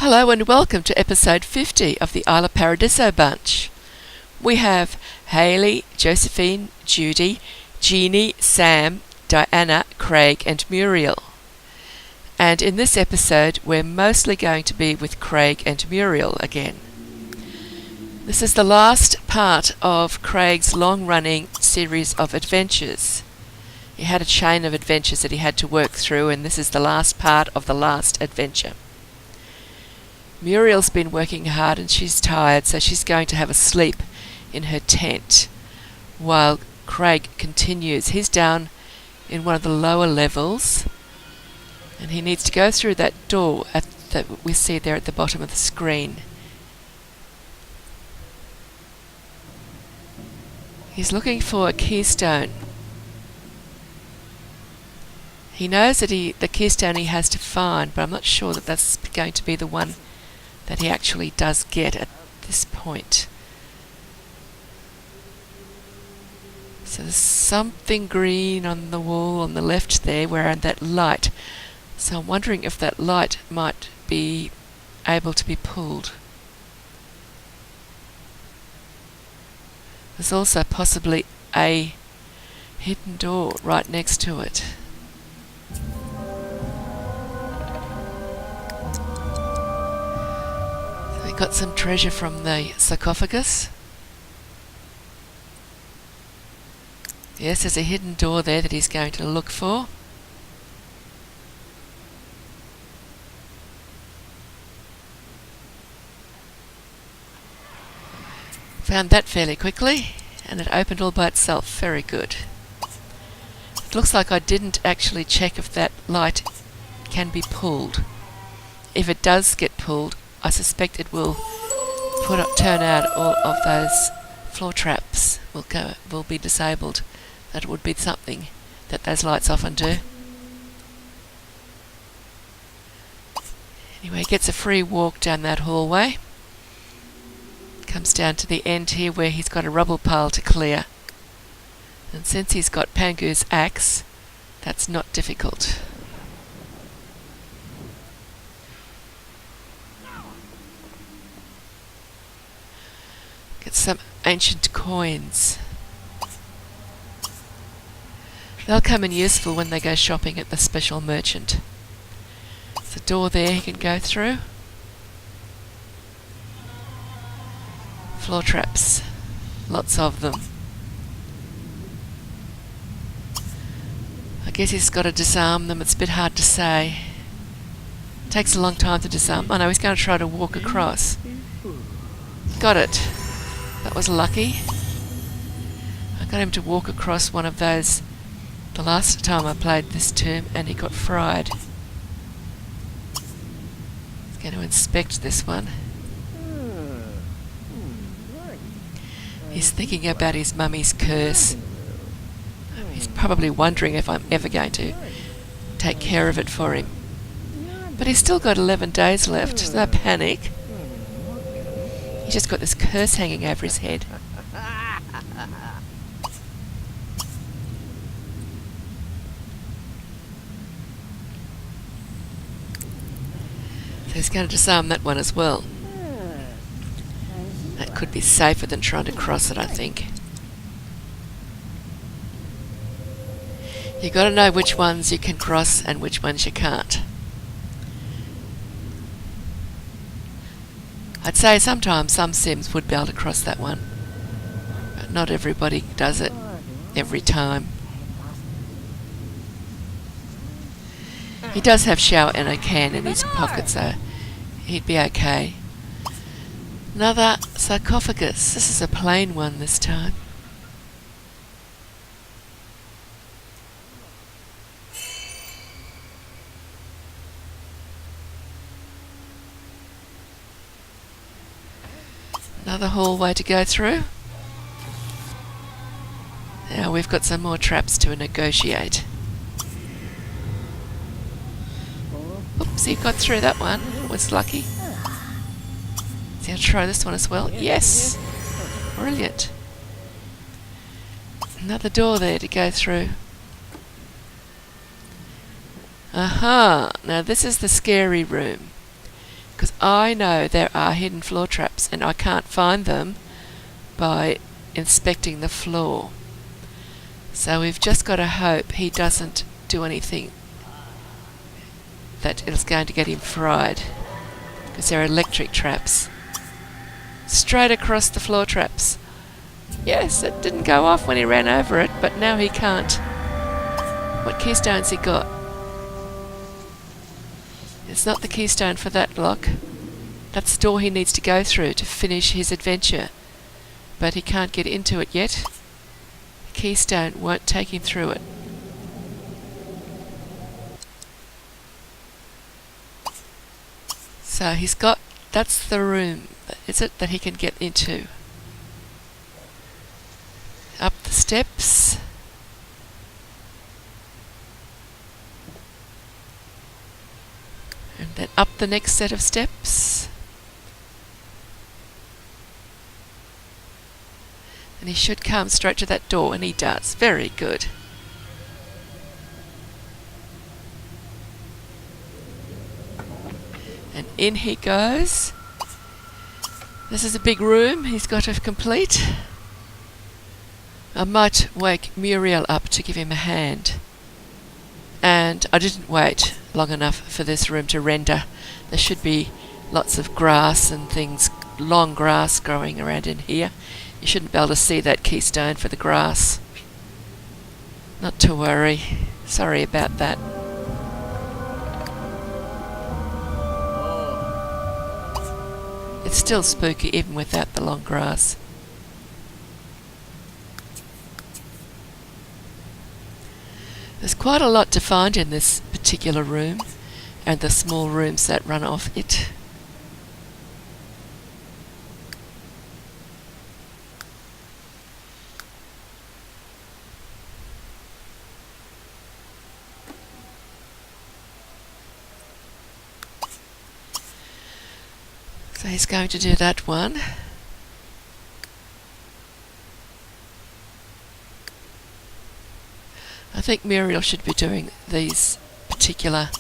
Hello and welcome to episode 50 of the Isla Paradiso bunch. We have Hayley, Josephine, Judy, Jeannie, Sam, Diana, Craig and Muriel. And in this episode we're mostly going to be with Craig and Muriel again. This is the last part of Craig's long-running series of adventures. He had a chain of adventures that he had to work through, and this is the last part of the last adventure. Muriel's been working hard and she's tired, so she's going to have a sleep in her tent while Craig continues. He's down in one of the lower levels and he needs to go through that door that we see there at the bottom of the screen. He's looking for a keystone. He knows that the keystone he has to find, but I'm not sure that that's going to be the one that he actually does get at this point. So there's something green on the wall on the left there, where that light. So I'm wondering if that light might be able to be pulled. There's also possibly a hidden door right next to it. Got some treasure from the sarcophagus. Yes, there's a hidden door there that he's going to look for. Found that fairly quickly, and it opened all by itself. Very good. It looks like I didn't actually check if that light can be pulled. If it does get pulled, I suspect it will turn out all of those floor traps will be disabled. That would be something that those lights often do. Anyway, he gets a free walk down that hallway. Comes down to the end here where he's got a rubble pile to clear. And since he's got Pangu's axe, that's not difficult. Get some ancient coins. They'll come in useful when they go shopping at the special merchant. There's a door there he can go through. Floor traps. Lots of them. I guess he's got to disarm them. It's a bit hard to say. It takes a long time to disarm. Oh no, he's going to try to walk across. Got it. That was lucky. I got him to walk across one of those the last time I played this term, and he got fried. He's going to inspect this one. He's thinking about his mummy's curse. He's probably wondering if I'm ever going to take care of it for him. But he's still got 11 days left. No panic. He's just got this curse hanging over his head. So he's going to disarm that one as well. That could be safer than trying to cross it, I think. You've got to know which ones you can cross and which ones you can't. I'd say sometimes some Sims would be able to cross that one, but not everybody does it every time. He does have shower and a can in his pocket, so he'd be okay. Another sarcophagus. This is a plain one this time. Another hallway to go through. Now we've got some more traps to negotiate. Oops, he got through that one. Was lucky. So I'll try this one as well. Yes! Brilliant. Another door there to go through. Aha! Now this is the scary room. because I know there are hidden floor traps and I can't find them by inspecting the floor. So we've just got to hope he doesn't do anything that is going to get him fried, because they're electric traps. Straight across the floor traps. Yes, it didn't go off when he ran over it, but now he can't. What keystone's he got? It's not the keystone for that lock. That's the door he needs to go through to finish his adventure. But he can't get into it yet. The keystone won't take him through it. So he's got, that's the room, is it, that he can get into. Up the steps. And then up the next set of steps. And he should come straight to that door, and he does. Very good. And in he goes. This is a big room he's got to complete. I might wake Muriel up to give him a hand. And I didn't wait long enough for this room to render. There should be lots of grass and things, long grass growing around in here. You shouldn't be able to see that keystone for the grass. Not to worry. Sorry about that. It's still spooky even without the long grass. There's quite a lot to find in this particular room and the small rooms that run off it. So he's going to do that one. I think Muriel should be doing these particular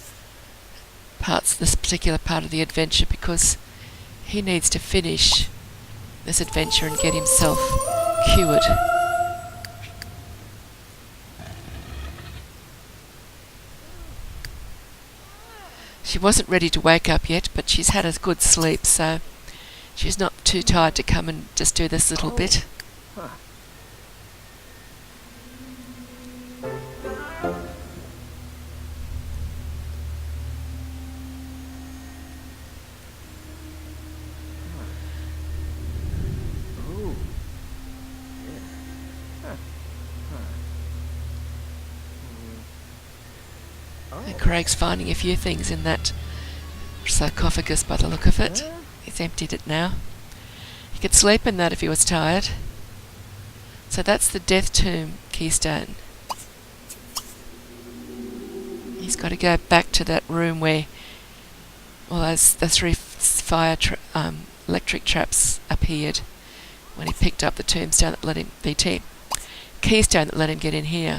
parts, this particular part of the adventure, because he needs to finish this adventure and get himself cured. She wasn't ready to wake up yet, but she's had a good sleep, so she's not too tired to come and just do this little bit. And Craig's finding a few things in that sarcophagus by the look of it. He's emptied it now. He could sleep in that if he was tired. So that's the death tomb keystone. He's got to go back to that room where all the three electric traps appeared when he picked up the tombstone that let him, keystone that let him get in here.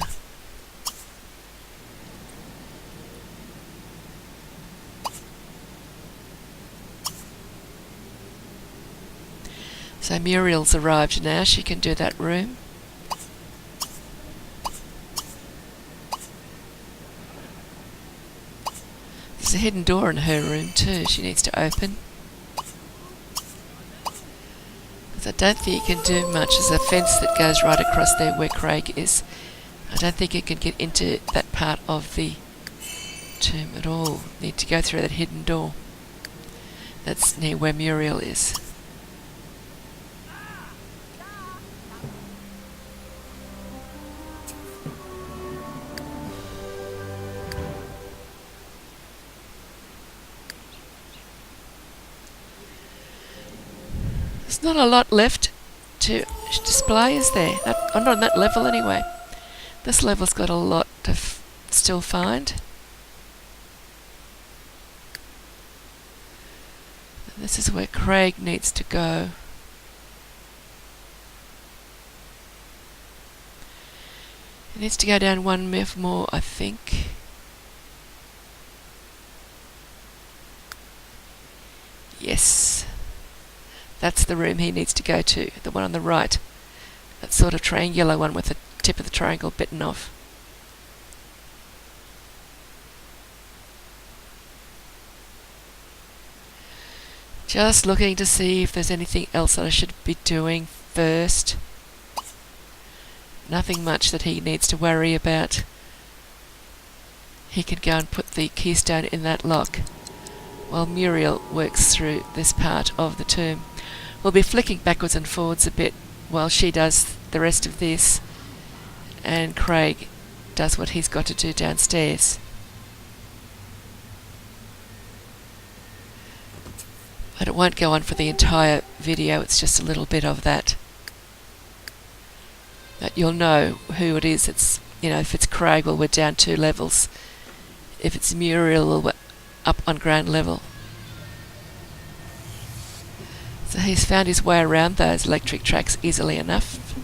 So Muriel's arrived now, she can do that room. There's a hidden door in her room too, she needs to open. Because I don't think you can do much. There's a fence that goes right across there where Craig is. I don't think you can get into that part of the tomb at all. Need to go through that hidden door. That's near where Muriel is. There's not a lot left to display, is there? Not on that level anyway. This level's got a lot to still find. And this is where Craig needs to go. He needs to go down one more, I think. Yes. That's the room he needs to go to, the one on the right. That sort of triangular one with the tip of the triangle bitten off. Just looking to see if there's anything else that I should be doing first. Nothing much that he needs to worry about. He can go and put the keystone in that lock while Muriel works through this part of the tomb. We'll be flicking backwards and forwards a bit while she does the rest of this, and Craig does what he's got to do downstairs. But it won't go on for the entire video, it's just a little bit of that. But you'll know who it is. It's, if it's Craig, well, we're down 2 levels. If it's Muriel, well, we're up on ground level. So he's found his way around those electric tracks easily enough.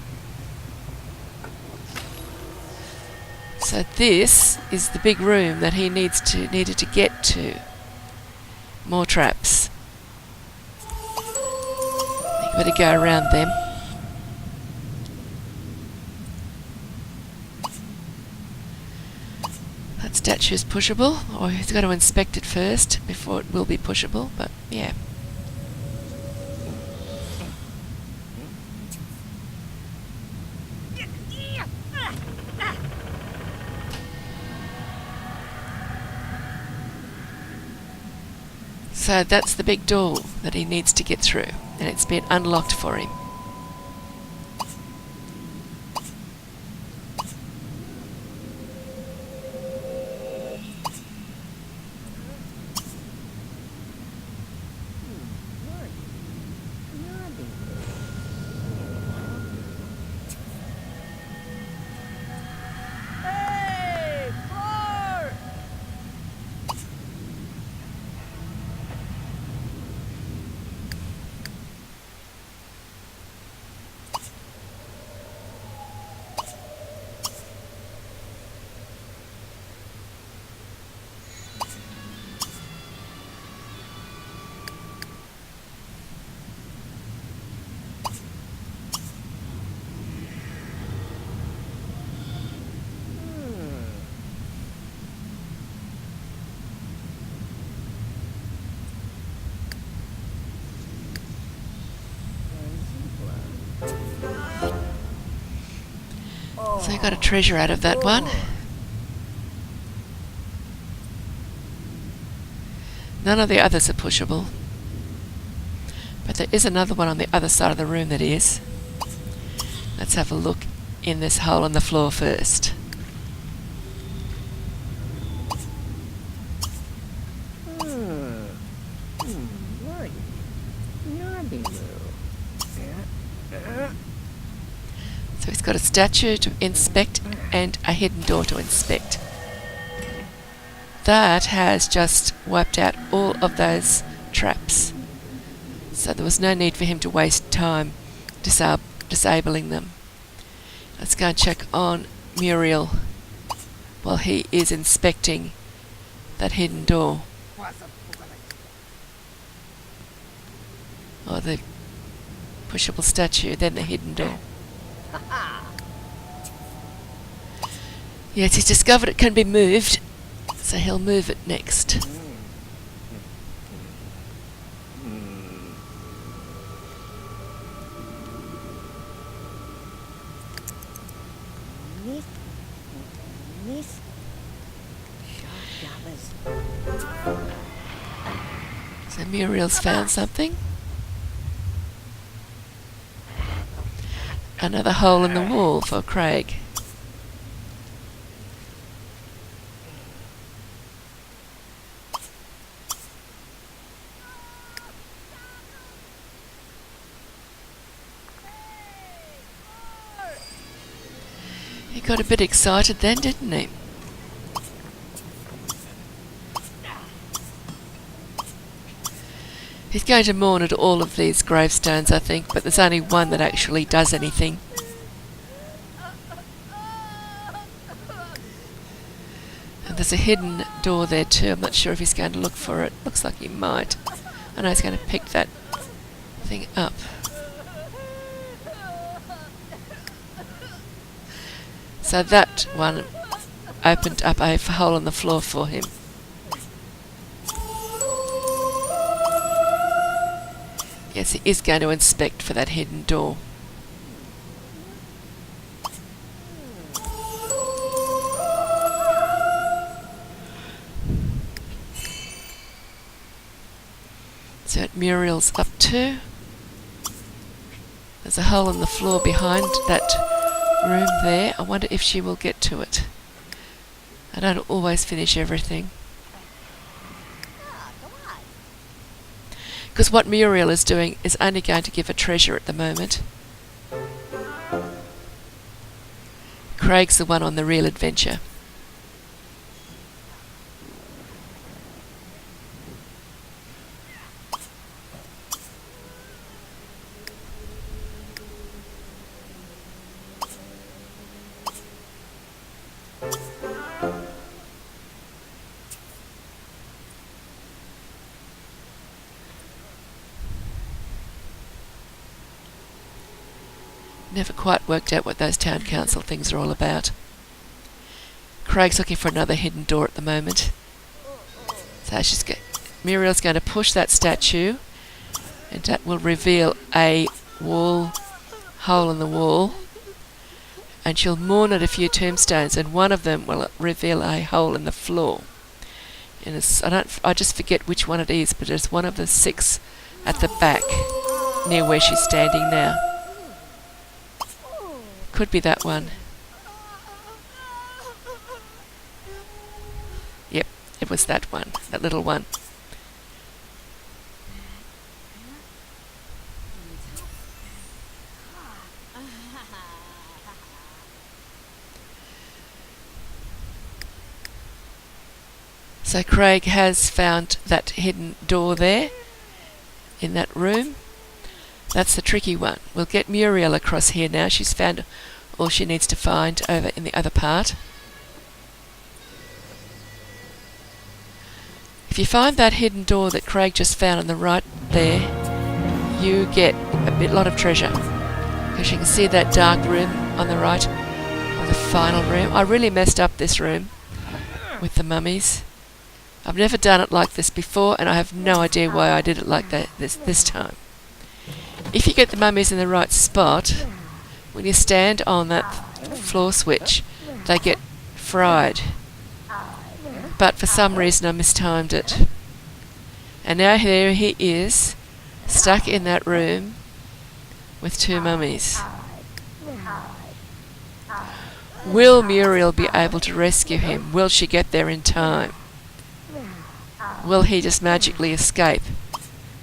So this is the big room that he needed to get to. More traps. You better go around them. That statue is pushable, or he's got to inspect it first before it will be pushable, but yeah. So that's the big door that he needs to get through, and it's been unlocked for him. So you got a treasure out of that one. None of the others are pushable. But there is another one on the other side of the room that is. Let's have a look in this hole in the floor first. So he's got a statue to inspect and a hidden door to inspect. That has just wiped out all of those traps. So there was no need for him to waste time disabling them. Let's go and check on Muriel while he is inspecting that hidden door. Or the pushable statue, then the hidden door. Yes, he's discovered it can be moved, so he'll move it next. So Muriel's found something. Another hole in the wall for Craig. He got a bit excited then, didn't he? He's going to mourn at all of these gravestones, I think, but there's only one that actually does anything. And there's a hidden door there too. I'm not sure if he's going to look for it. Looks like he might. I know he's going to pick that thing up. So that one opened up a hole in the floor for him. Yes, he is going to inspect for that hidden door. So Muriel's up too. There's a hole in the floor behind that room there. I wonder if she will get to it. I don't always finish everything. Because what Muriel is doing is only going to give a treasure at the moment. Craig's the one on the real adventure. Never quite worked out what those town council things are all about. Craig's looking for another hidden door at the moment. So Muriel's going to push that statue, and that will reveal a hole in the wall. And she'll mourn at a few tombstones, and one of them will reveal a hole in the floor. And I just forget which one it is, but it's one of the 6 at the back, near where she's standing now. Could be that one. Yep, it was that one, that little one. So Craig has found that hidden door there in that room. That's the tricky one. We'll get Muriel across here now. She's found all she needs to find over in the other part. If you find that hidden door that Craig just found on the right there, you get a lot of treasure. Because you can see that dark room on the right, or the final room. I really messed up this room with the mummies. I've never done it like this before, and I have no idea why I did it like that this time. If you get the mummies in the right spot, when you stand on that floor switch, they get fried. But for some reason I mistimed it. And now here he is, stuck in that room with 2 mummies. Will Muriel be able to rescue him? Will she get there in time? Will he just magically escape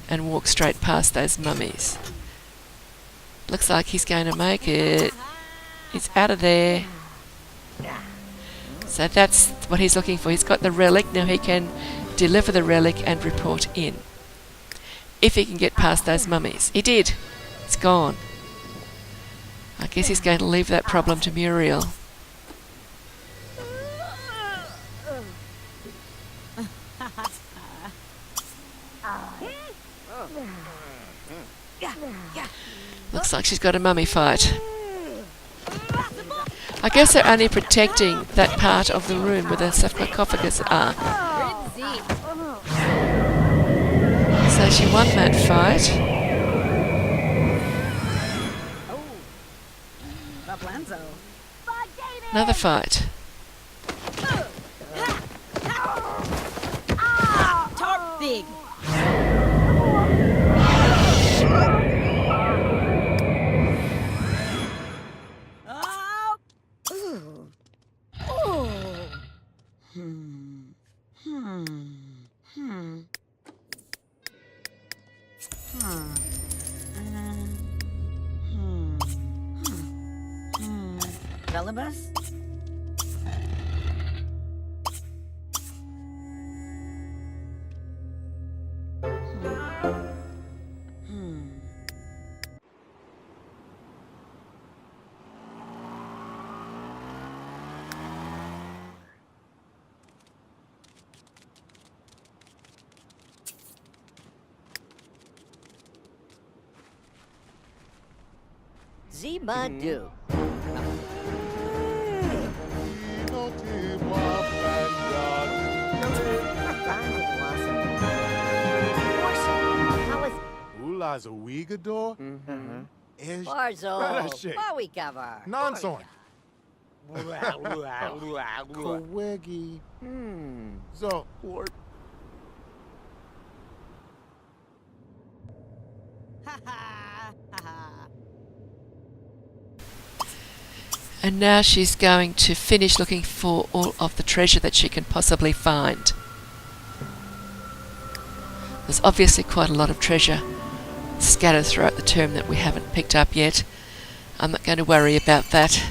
and walk straight past those mummies? Looks like he's going to make it. He's out of there. So that's what he's looking for. He's got the relic. Now he can deliver the relic and report in. If he can get past those mummies. He did. It's gone. I guess he's going to leave that problem to Muriel. Looks like she's got a mummy fight. I guess they're only protecting that part of the room where the sarcophagus are. So she won that fight. Another fight. Tarp big. Velibus? Zima do. Ula's a Weegador? Ish. Barzo. Shit. Maui cover. Nonson. Kawegi. So. Ha ha ha. And now she's going to finish looking for all of the treasure that she can possibly find. There's obviously quite a lot of treasure scattered throughout the tomb that we haven't picked up yet. I'm not going to worry about that.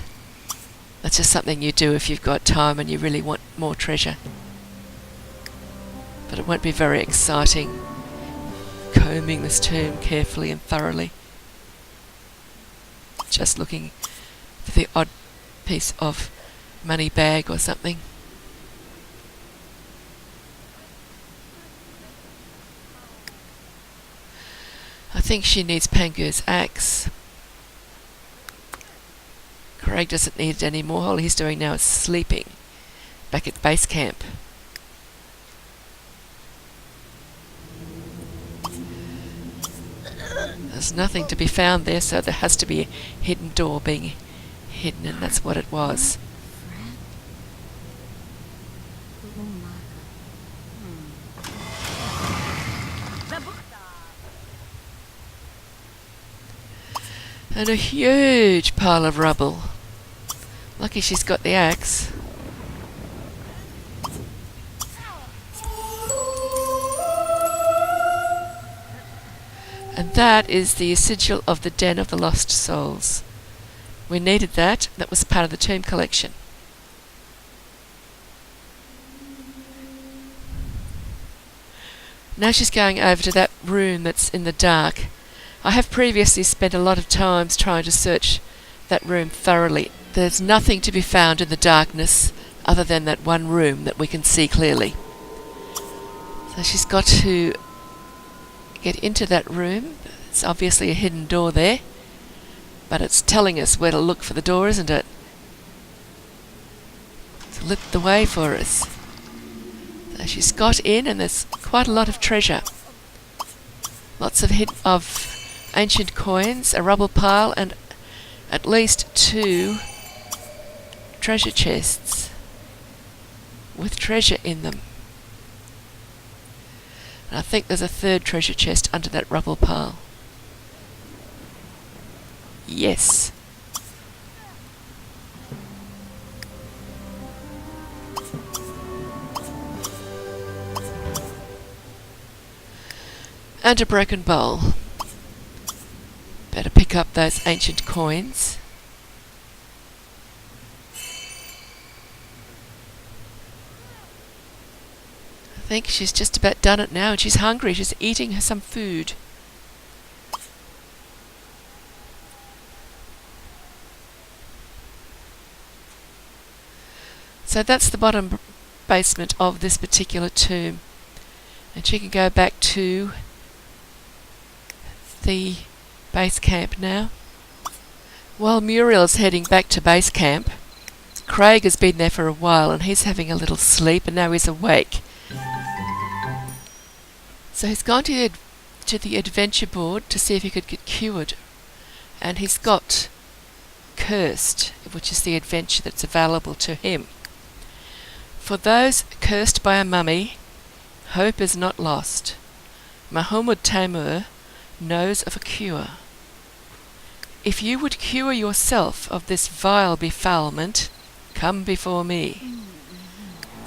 That's just something you do if you've got time and you really want more treasure. But it won't be very exciting combing this tomb carefully and thoroughly. Just looking for the odd piece of money bag or something. I think she needs Pangu's axe. Craig doesn't need it anymore. All he's doing now is sleeping back at base camp. There's nothing to be found there, so there has to be a hidden door being hidden, and that's what it was. And a huge pile of rubble. Lucky she's got the axe. And that is the sigil of the Den of the Lost Souls. We needed that. That was part of the tomb collection. Now she's going over to that room that's in the dark. I have previously spent a lot of time trying to search that room thoroughly. There's nothing to be found in the darkness other than that one room that we can see clearly. So she's got to get into that room. It's obviously a hidden door there, but it's telling us where to look for the door, isn't it? It's lit the way for us. So she's got in, and there's quite a lot of treasure. Lots of ancient coins, a rubble pile, and at least 2 treasure chests with treasure in them. And I think there's a 3rd treasure chest under that rubble pile. Yes. And a broken bowl. Better pick up those ancient coins. I think she's just about done it now, and she's hungry. She's eating some food. So that's the bottom basement of this particular tomb. And she can go back to the base camp now. While Muriel's heading back to base camp, Craig has been there for a while and he's having a little sleep, and now he's awake. So he's gone to the adventure board to see if he could get cured. And he's got Cursed, which is the adventure that's available to him. For those cursed by a mummy, hope is not lost. Muhammad Taimur knows of a cure. If you would cure yourself of this vile befoulment, come before me.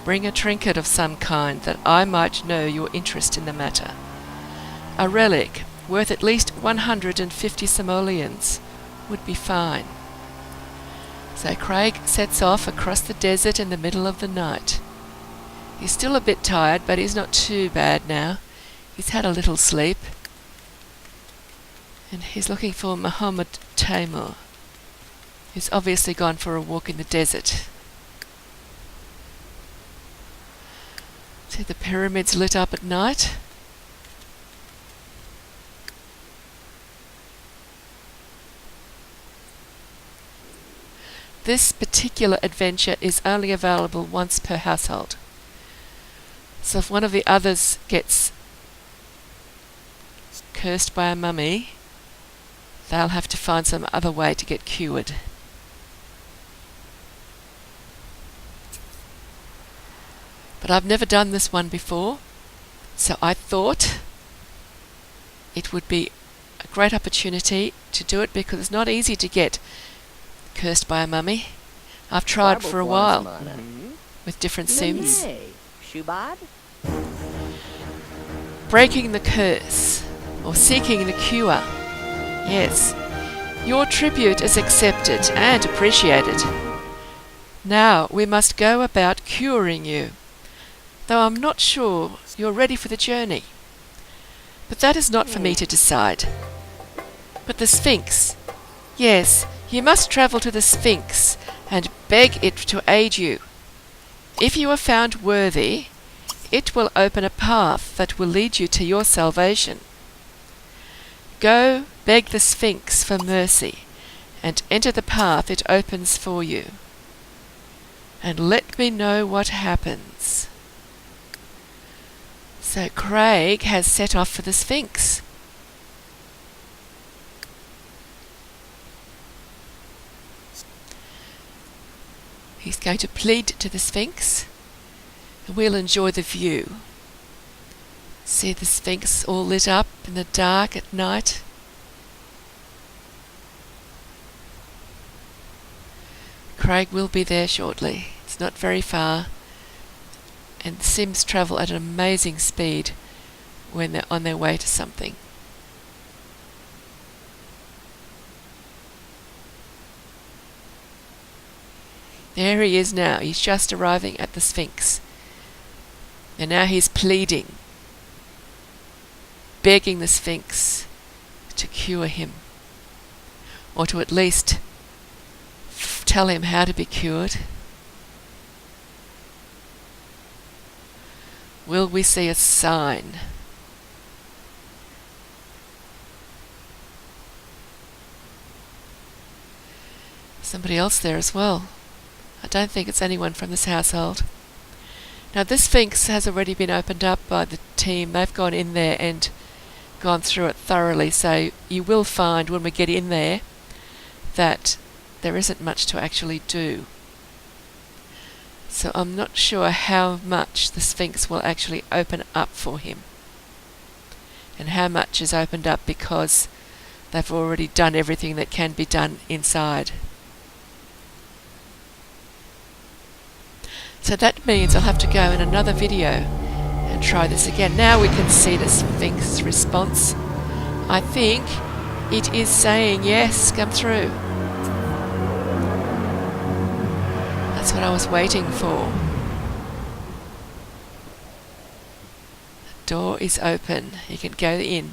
Bring a trinket of some kind, that I might know your interest in the matter. A relic worth at least 150 simoleons would be fine. So Craig sets off across the desert in the middle of the night. He's still a bit tired, but he's not too bad now. He's had a little sleep. And he's looking for Muhammad Taimur, who's obviously gone for a walk in the desert. See the pyramids lit up at night? this particular adventure is only available once per household. So if one of the others gets cursed by a mummy, they'll have to find some other way to get cured. But I've never done this one before, so I thought it would be a great opportunity to do it because it's not easy to get cursed by a mummy. I've tried for a while with different sims. Breaking the curse, or seeking the cure. Yes, your tribute is accepted and appreciated. Now we must go about curing you, though I'm not sure you're ready for the journey. But that is not for me to decide. But the Sphinx. Yes, you must travel to the Sphinx and beg it to aid you. If you are found worthy, it will open a path that will lead you to your salvation. Go beg the Sphinx for mercy and enter the path it opens for you. And let me know what happens. So Craig has set off for the Sphinx. He's going to plead to the Sphinx, and we'll enjoy the view. See the Sphinx all lit up in the dark at night. Craig will be there shortly. It's not very far, and Sims travel at an amazing speed when they're on their way to something. There he is now. He's just arriving at the Sphinx. And now he's pleading, begging the Sphinx to cure him, or to at least tell him how to be cured. Will we see a sign? Somebody else there as well. I don't think it's anyone from this household. Now this Sphinx has already been opened up by the team. They've gone in there and gone through it thoroughly, so you will find when we get in there that there isn't much to actually do. So I'm not sure how much the Sphinx will actually open up for him, and how much is opened up because they've already done everything that can be done inside. So that means I'll have to go in another video and try this again. Now we can see the Sphinx response. I think it is saying yes, come through. That's what I was waiting for. The door is open. You can go in.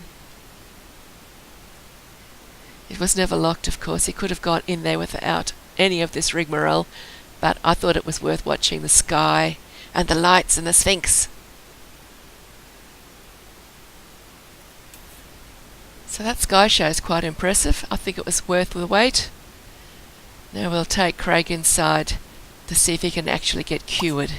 It was never locked, of course. He could have gone in there without any of this rigmarole, but I thought it was worth watching the sky and the lights and the Sphinx. So that sky show is quite impressive. I think it was worth the wait. Now we'll take Craig inside to see if he can actually get cured.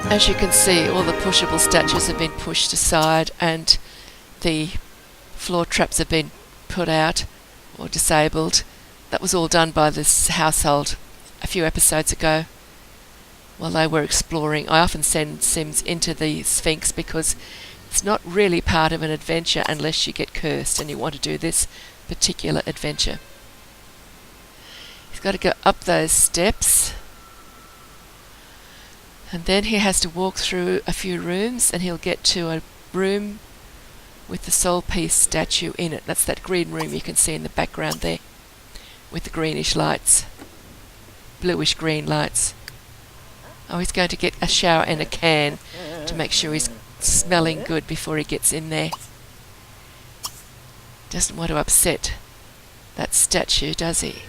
As you can see, all the pushable statues have been pushed aside and the floor traps have been put out or disabled. That was all done by this household a few episodes ago while they were exploring. I often send Sims into the Sphinx because it's not really part of an adventure unless you get cursed and you want to do this particular adventure. He's got to go up those steps, and then he has to walk through a few rooms and he'll get to a room with the soul piece statue in it. That's that green room you can see in the background there with the greenish lights, bluish green lights. Oh, he's going to get a shower and a can to make sure he's smelling good before he gets in there. Doesn't want to upset that statue, does he?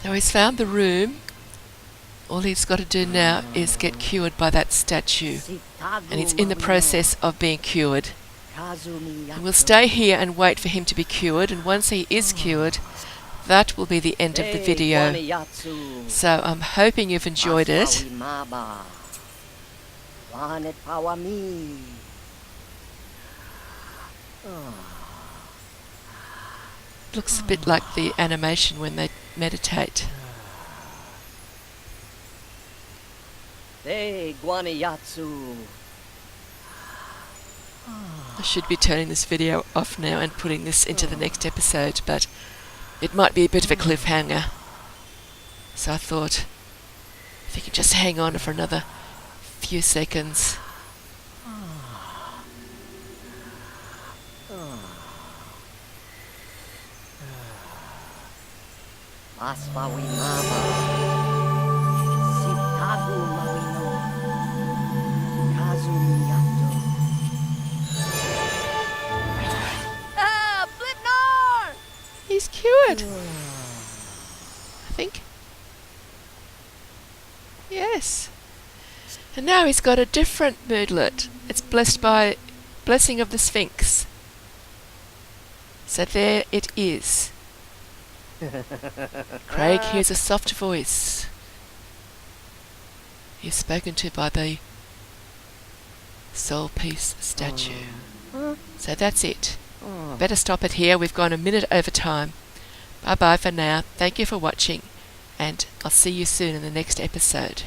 Now he's found the room. All he's got to do now is get cured by that statue. and he's in the process of being cured. And we'll stay here and wait for him to be cured, and once he is cured, that will be the end of the video. So I'm hoping you've enjoyed it. Looks a bit like the animation when they meditate. I should be turning this video off now and putting this into the next episode, but it might be a bit of a cliffhanger. So I thought, if you could just hang on for another few seconds. He's cured, I think. Yes. And now he's got a different moodlet. It's blessed by Blessing of the Sphinx. So there it is. Craig hears a soft voice. He's spoken to by the Soul Peace statue. So that's it. Better stop it here. We've gone a minute over time. Bye bye for now. Thank you for watching, and I'll see you soon in the next episode.